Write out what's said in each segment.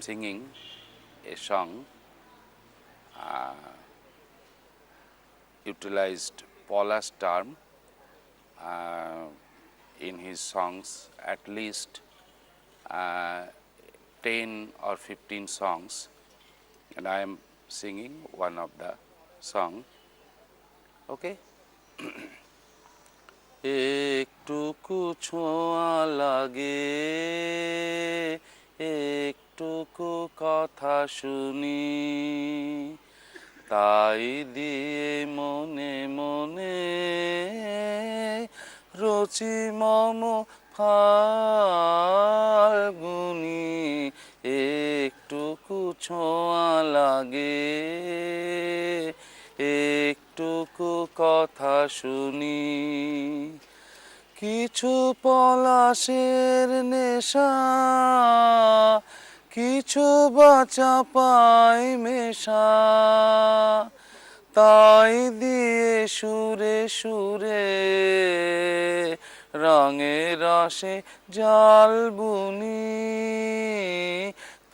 singing a song utilized Paula's term in his songs, at least 10 or 15 songs, and I am singing one of the song. Okay. একটুকু ছোঁয়া লাগে, একটুকু কথা শুনি, তাই দিয়ে মনে মনে রচি মম ফাল্গুনি। একটুকু ছোঁয়া লাগে, একটুকু কথা শুনি, কিছু পলাশের নেশা, কিছু বাচা পাই মেশা, তাই দিয়ে সুরে সুরে রঙে রসে জাল বুনি,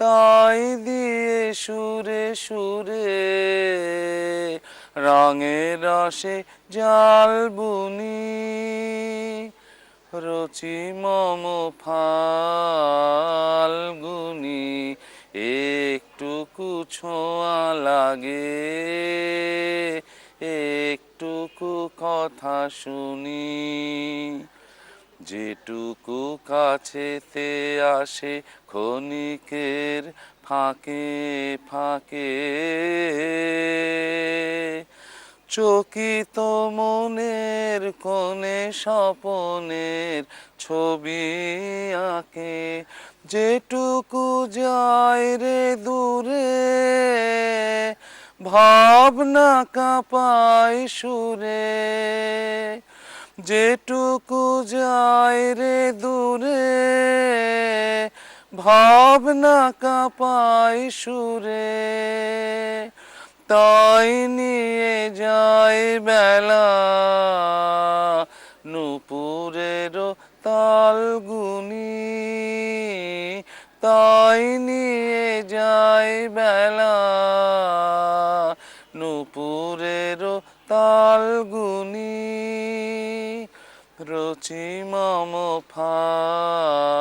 তাই দিয়ে সুরে সুরে রঙে রসে জাল বুনি, রচি মম ফাল্গুনি। একটুকু ছোঁয়া লাগে, একটুকু কথা শুনি, যেটুকু কাছেতে আসে ক্ষণিকের ফাঁকে ফাঁকে, চকিত মনের কোণে স্বপনের ছবি আঁকে, যেটুকু যায় রে দূরে ভাবনা কাঁপায় সুরে, যেটুকু যায় রে দূরে ভাবনা কাঁপায় সুরে, তাই নিয়ে যায় বেলা নূপুরেরও তালগুনি, তাই নিয়ে যায় বেলা নূপুরেরও তালগুনি, রচি মম ফাল্গুনি।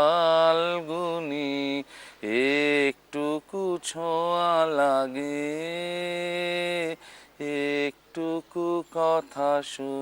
একটুকু ছোঁয়া লাগে, একটুকু কথা শুনি।